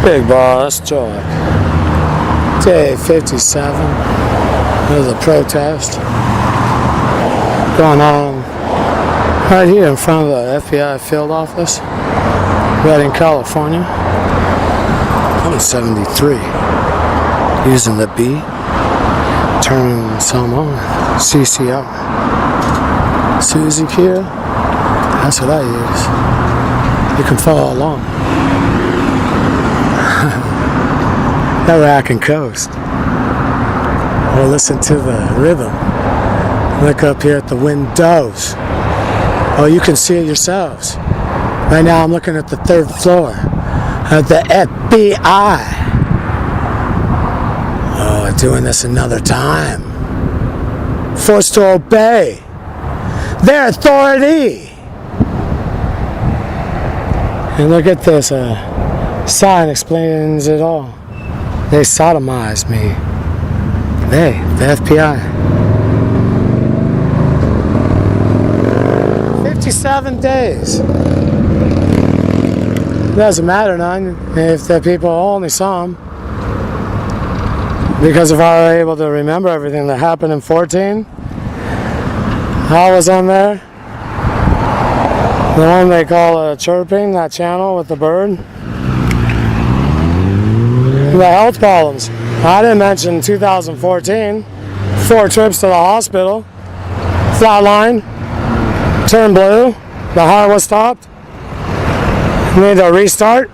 Bigbossjock. Day 57. There's a protest going on right here in front of the F.B.I. field office, Redding, California. I'm 73. Using the B. Turning some on. CCR. Suzy Q. That's what I use. You can follow along. That rack and coast. Or listen to the rhythm. Look up here at the windows. Oh, you can see it yourselves. Right now I'm looking at the 3rd floor of the F.B.I. Oh, doing this another time. Forced to obey their authority. And look at this sign explains it all. They sodomized me. They, the F.B.I. 57 days. Doesn't matter none if the people only saw them. Because if I were able to remember everything that happened in 14, I was on there. The one they call chirping, that channel with the bird. The health problems. I didn't mention 2014. 4 trips to the hospital. Flatline. Turned blue. The heart was stopped. Need a restart.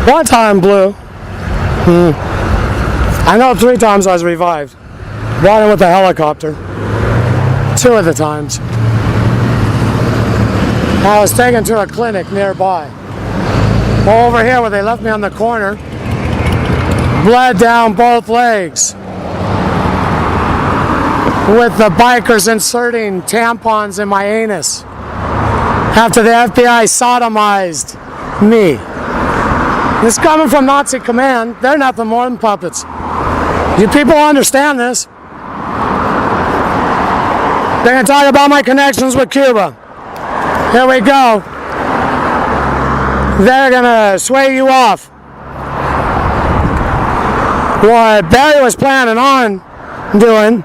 One time blue. I know 3 times I was revived. Brought in with a helicopter. 2 of the times. I was taken to a clinic nearby. Over here where they left me on the corner. Bled down both legs. With the bikers inserting tampons in my anus. After the F.B.I. sodomized me. This is coming from Nazi command. They're nothing more than puppets. You people understand this. They're going to talk about my connections with Cuba. Here we go. They're going to sway you off. What Barry was planning on doing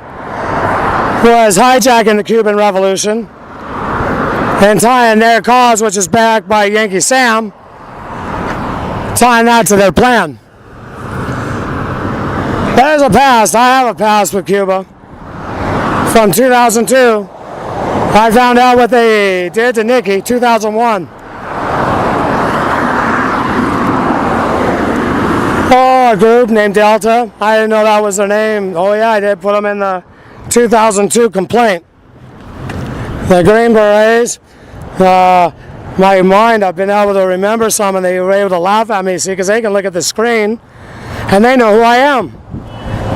was hijacking the Cuban Revolution and tying their cause, which is backed by Yankee Sam, tying that to their plan. There's a past. I have a past with Cuba. From 2002, I found out what they did to Nikki, 2001. Oh, a group named Delta. I didn't know that was their name. Oh yeah, I did put them in the 2002 complaint. The Green Berets. My mind, I've been able to remember some, and they were able to laugh at me, see, because they can look at the screen, and they know who I am.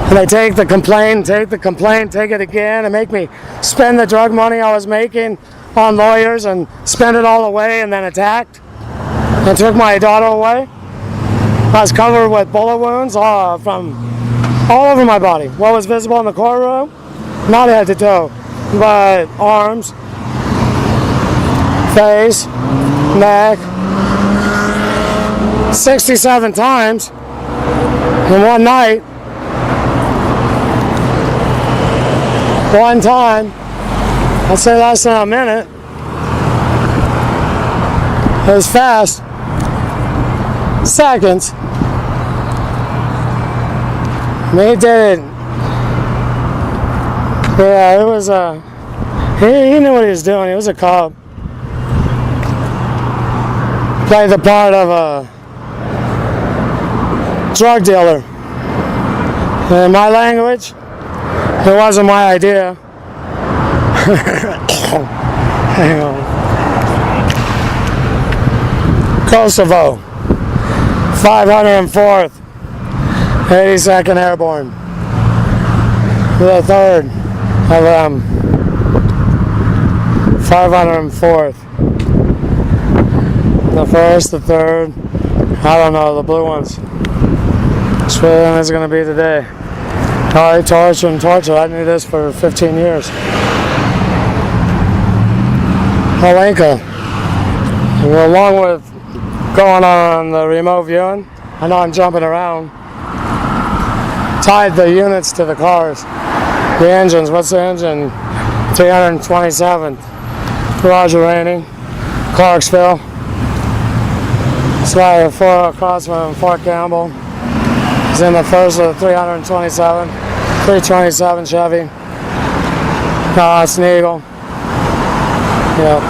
And they take the complaint, take it again, and make me spend the drug money I was making on lawyers and spend it all away, and then attacked and took my daughter away. I was covered with bullet wounds from all over my body. What was visible in the courtroom? Not head to toe, but arms, face, neck, 67 times in one night. One time, I'd say less than a minute. It was fast. Seconds. He did it. Yeah, it was he knew what he was doing. He was a cop. Played the part of a drug dealer. In my language, it wasn't my idea. Hang on. Kosovo, 504th, 82nd Airborne. The 3rd of them, 504th. The 1st, the 3rd, I don't know, the blue ones. Which one is going to be today? Alright, torture and torture. I knew this for 15 years. Malenka, along with going on the remote viewing. I know I'm jumping around. Tied the units to the cars. The engines, what's the engine? 327th. Roger Rainey, Clarksville. Slider 4 across from Fort Campbell. He's in the first of the 327, 327 Chevy. It's an Eagle. Yep.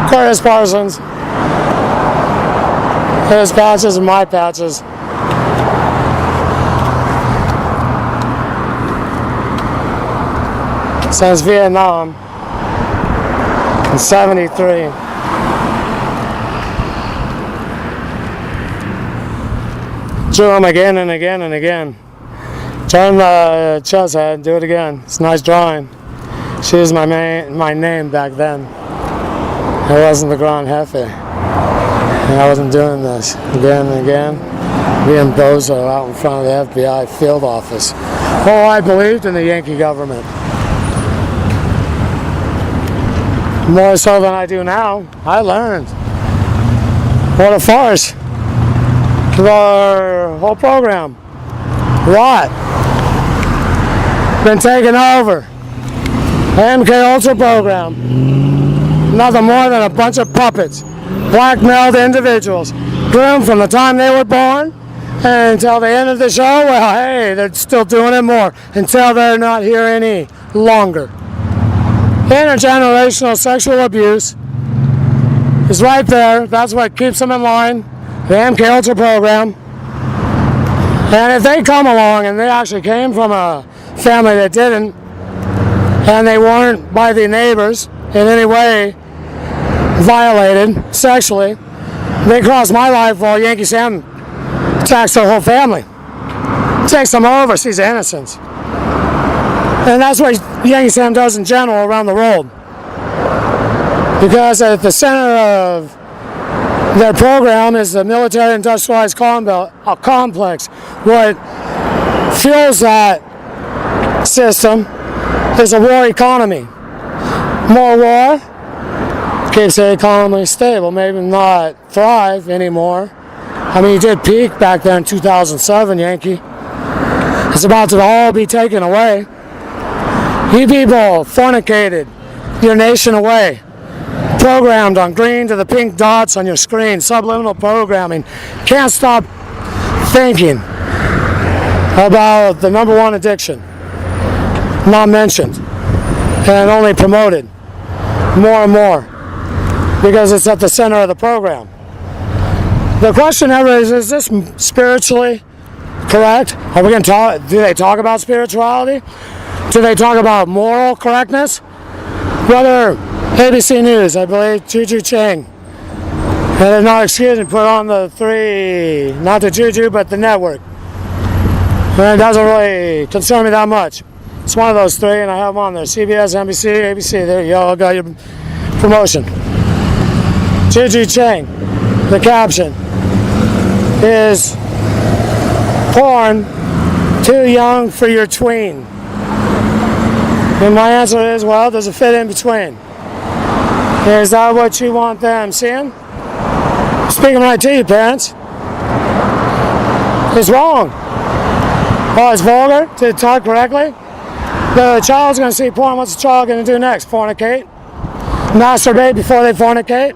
Curtis Parsons. His patches and my patches. Since Vietnam in '73. Drew him again and again and again. Turn the chest head, do it again. It's a nice drawing. She was my name back then. It wasn't the Grand Jefe. And I wasn't doing this again and again. Being bozo out in front of the FBI field office. Oh, I believed in the Yankee government. More so than I do now. I learned. What a farce. The whole program. Rot. Been taken over. MK Ultra program. Nothing more than a bunch of puppets. Blackmailed individuals. Groomed from the time they were born until the end of the show. Well, hey, they're still doing it more until they're not here any longer. Intergenerational sexual abuse is right there. That's what keeps them in line. The MK Ultra program. And if they come along and they actually came from a family that didn't, and they weren't by the neighbors in any way violated sexually, they cross my life while Yankee Sam attacks their whole family. Takes them over, sees the innocence. And that's what Yankee Sam does in general around the world. Because at the center of their program is the military industrialized complex. What fuels that system is a war economy. More war keeps the economy stable, maybe not thrive anymore. I mean, you did peak back then in 2007, Yankee. It's about to all be taken away. You people fornicated your nation away. Programmed on green to the pink dots on your screen. Subliminal programming. Can't stop thinking about the number one addiction. Not mentioned. And only promoted. More and more. Because it's at the center of the program. The question ever is this spiritually correct? Are we going to talk? Do they talk about spirituality? Do they talk about moral correctness? Brother, ABC News, I believe, Juju Chang. And they're not excused and put on the three, not the Juju, but the network. And it doesn't really concern me that much. It's one of those three, and I have them on there. CBS, NBC, ABC. There you go. I got your promotion. Juju Chang. The caption is porn too young for your tween. And my answer is, well, does it fit in between? Is that what you want them seeing? Speaking right to you, parents. It's wrong. Oh, it's vulgar to talk correctly? The child's going to see porn. What's the child going to do next? Fornicate? Masturbate before they fornicate?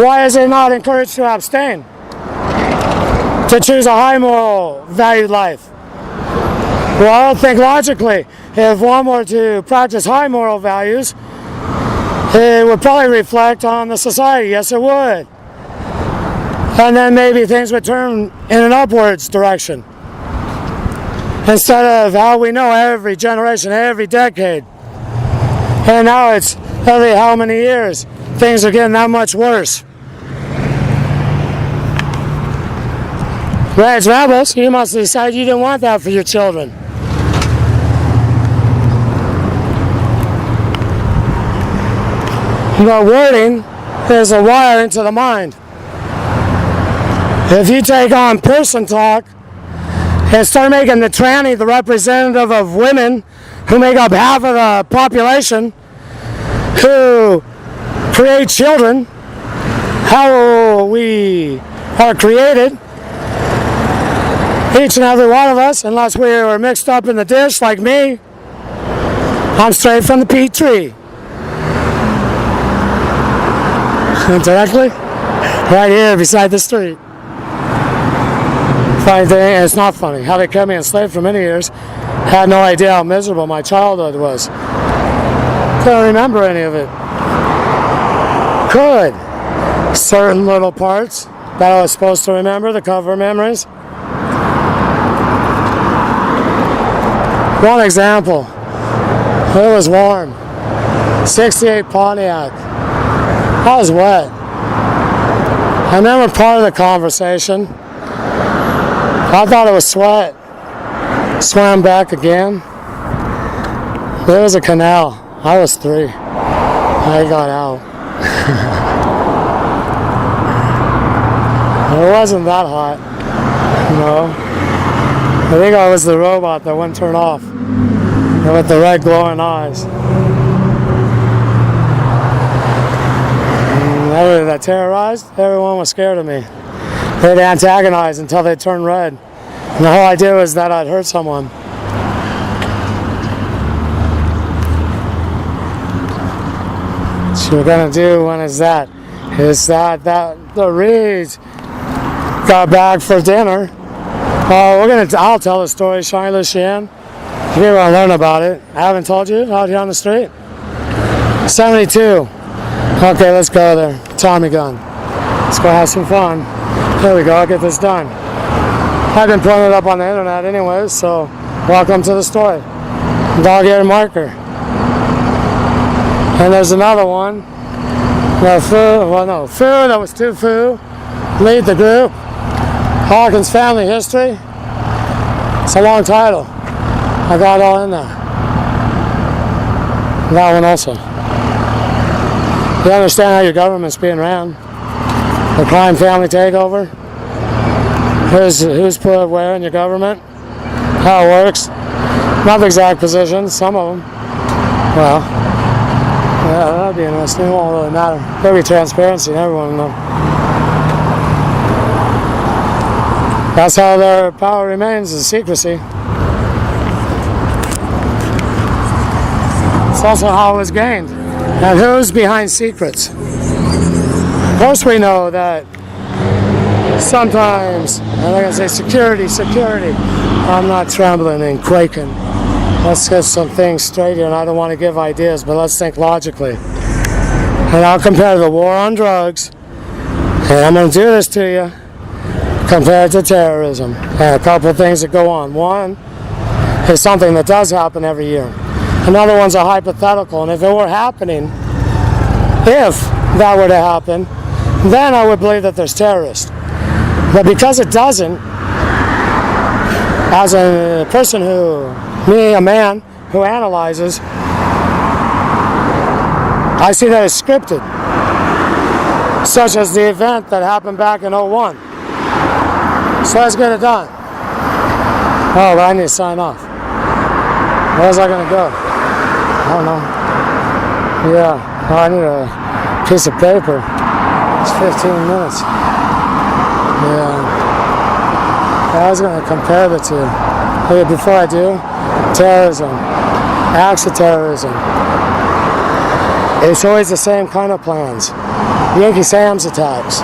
Why is it not encouraged to abstain? To choose a high moral valued life? Well, think logically. If one were to practice high moral values, it would probably reflect on the society. Yes, it would. And then maybe things would turn in an upwards direction. Instead of how we know every generation, every decade. And now it's every how many years. Things are getting that much worse. Reds Rebels, you must decide you didn't want that for your children. The wording is a wire into the mind. If you take on person talk and start making the tranny the representative of women who make up half of the population, who create children, how we are created, each and every one of us, unless we were mixed up in the dish like me. I'm straight from the peat tree. Directly right here beside the street. Funny thing, and it's not funny, how they kept me enslaved for many years. Had no idea how miserable my childhood was. Couldn't remember any of it. Could. Certain little parts that I was supposed to remember, the cover memories. One example. It was warm. 68 Pontiac. I was wet. I remember part of the conversation. I thought it was sweat. Swam back again. There was a canal. I was 3. I got out. It wasn't that hot. No. I think I was the robot that wouldn't turn off. With the red glowing eyes. Everyone that terrorized, everyone was scared of me. They'd antagonize until they turned red. And the whole idea was that I'd hurt someone. What you're gonna do when is that? Is that the Reeds got back for dinner? I'll tell the story, Shiny Lucian. If you want to learn about it, I haven't told you out here on the street. 72. Okay, let's go there. Tommy gun. Let's go have some fun. Here we go, I'll get this done. I've been putting it up on the internet anyways, so welcome to the story. Dog-eared marker. And there's another one. Foo, that was two Foo. Lead the group. Hawkins family history. It's a long title. I got it all in there. That one also. You understand how your government's being ran? The crime family takeover? Who's put where in your government? How it works? Not the exact positions, some of them. Well, yeah, that'd be interesting. It won't really matter. There'll be transparency and everyone will know. That's how their power remains, is secrecy. It's also how it was gained. And who's behind secrets? Of course we know that sometimes, I'm not going to say security. I'm not trembling and quaking. Let's get some things straight here, and I don't want to give ideas, but let's think logically. And I'll compare the war on drugs, and I'm going to do this to you, compared to terrorism. And a couple of things that go on. One is something that does happen every year. Another one's a hypothetical, and if it were happening, if that were to happen, then I would believe that there's terrorists. But because it doesn't, as a person a man who analyzes, I see that it's scripted. Such as the event that happened back in '01. So let's get it done. Oh, but I need to sign off. Where's I going to go? I don't know. Yeah, I need a piece of paper. It's 15 minutes. Yeah. I was going to compare the two. Hey, before I do, terrorism, acts of terrorism. It's always the same kind of plans. Yankee Sam's attacks.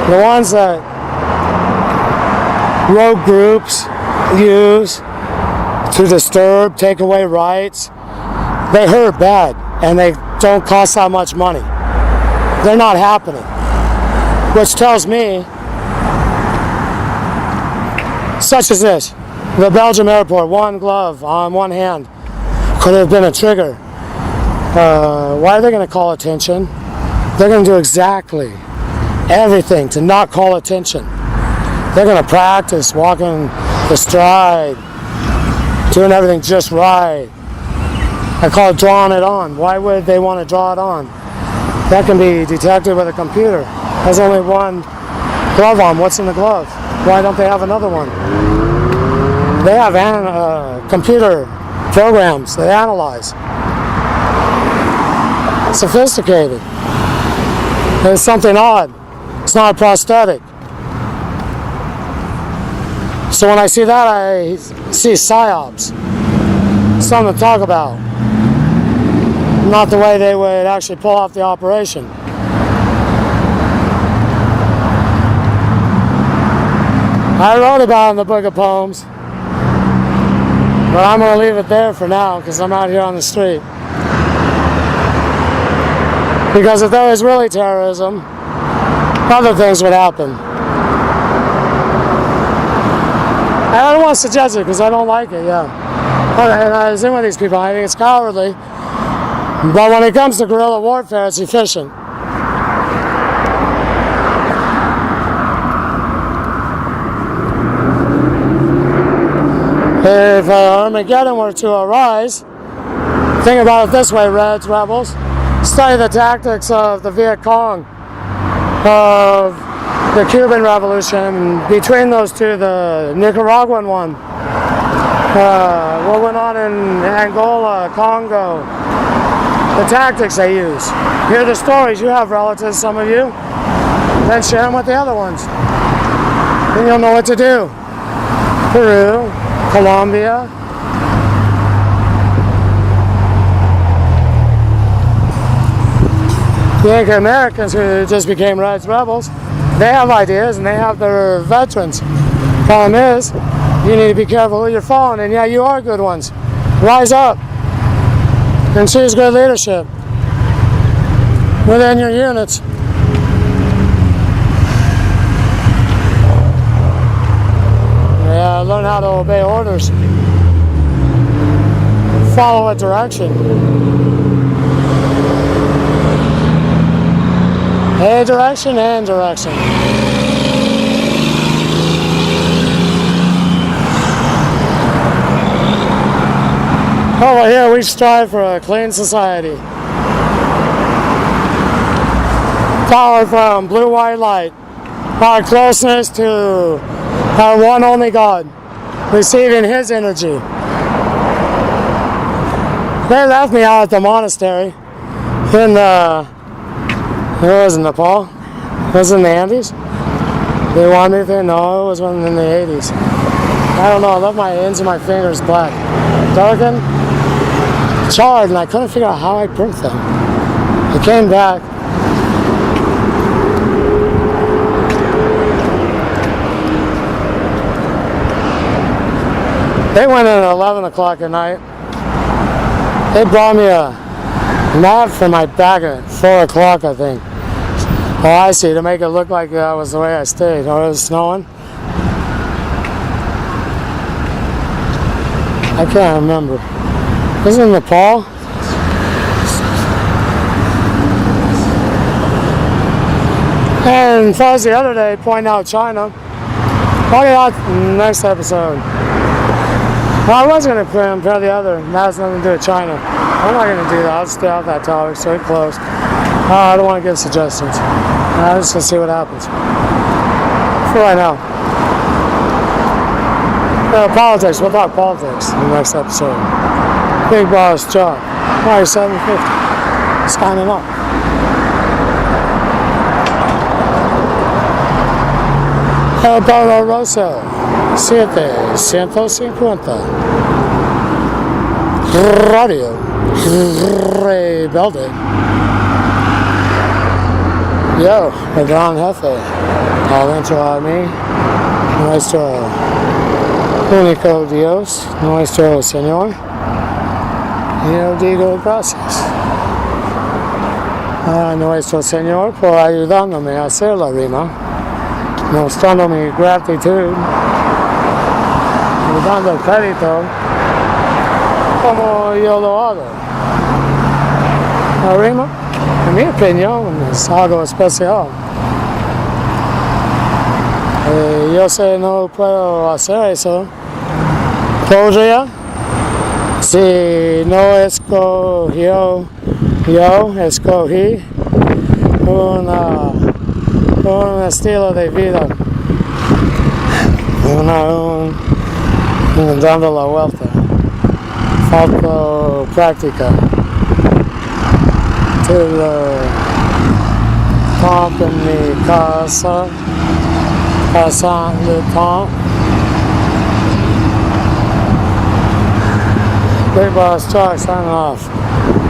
The ones that rogue groups use to disturb, take away rights, they hurt bad, and they don't cost that much money. They're not happening. Which tells me, such as this, the Belgium airport, one glove on one hand, could have been a trigger. Why are they going to call attention? They're going to do exactly everything to not call attention. They're going to practice walking the stride, doing everything just right. I call it drawing it on. Why would they want to draw it on? That can be detected with a computer. There's only one glove on. What's in the glove? Why don't they have another one? They have computer programs they analyze. Sophisticated. There's something odd. It's not a prosthetic. So when I see that, I see psyops. Something to talk about. Not the way they would actually pull off the operation. I wrote about it in the Book of Poems, but I'm going to leave it there for now because I'm out here on the street. Because if there was really terrorism, other things would happen. I don't want to suggest it because I don't like it, yeah. And I was in with these people, I think it's cowardly. But when it comes to guerrilla warfare, it's efficient. If Armageddon were to arise, think about it this way, Reds, Rebels. Study the tactics of the Viet Cong, of the Cuban Revolution, between those two, the Nicaraguan one, what went on in Angola, Congo, the tactics they use. Hear the stories. You have relatives, some of you. Then share them with the other ones. Then you'll know what to do. Peru, Colombia. The Inca Americans who just became Reds Rebels, they have ideas and they have their veterans. Problem is, you need to be careful who you're following, and yeah, you are good ones. Rise up and choose good leadership within your units. Yeah, learn how to obey orders. Follow a direction. A direction and direction. Over here we strive for a clean society. Power from blue-white light. Our closeness to our one only God. Receiving His energy. They left me out at the monastery in it was in Nepal. It was in the Andes. They wanted me there? No, it was one in the 80s. I don't know, I left my ends of my fingers black. Darkened, charred, and I couldn't figure out how I burnt them. I came back. They went in at 11 o'clock at night. They brought me a mat for my back at 4 o'clock, I think. Oh, I see, to make it look like that was the way I stayed. Oh, it was snowing? I can't remember. Isn't it Nepal? And as far as the other day, point out China. I'll get out next episode. Well, I was going to compare the other, and that has nothing to do with China. I'm not going to do that. I'll stay off that topic, stay close. I don't want to give suggestions. I'm just going to see what happens. For right now. Politics. We'll talk politics in the next episode. Bigbossjock. Why 750? Signing up. El Palo Rosso. 750. Radio. Rebelde. Yo, el gran jefe. Adentro a mí. Nuestro único Dios. Nuestro Señor. Yo digo gracias a nuestro Señor por ayudándome a hacer la rima, mostrando mi gratitud y dando crédito como yo lo hago. La rima, en mi opinión, es algo especial. Yo sé no puedo hacer eso. Podría. Si no escogió, yo escogí un estilo de vida, dando la vuelta. Falta práctica. Till camp in mi casa. Passant le temps. Bigbossjock signing off.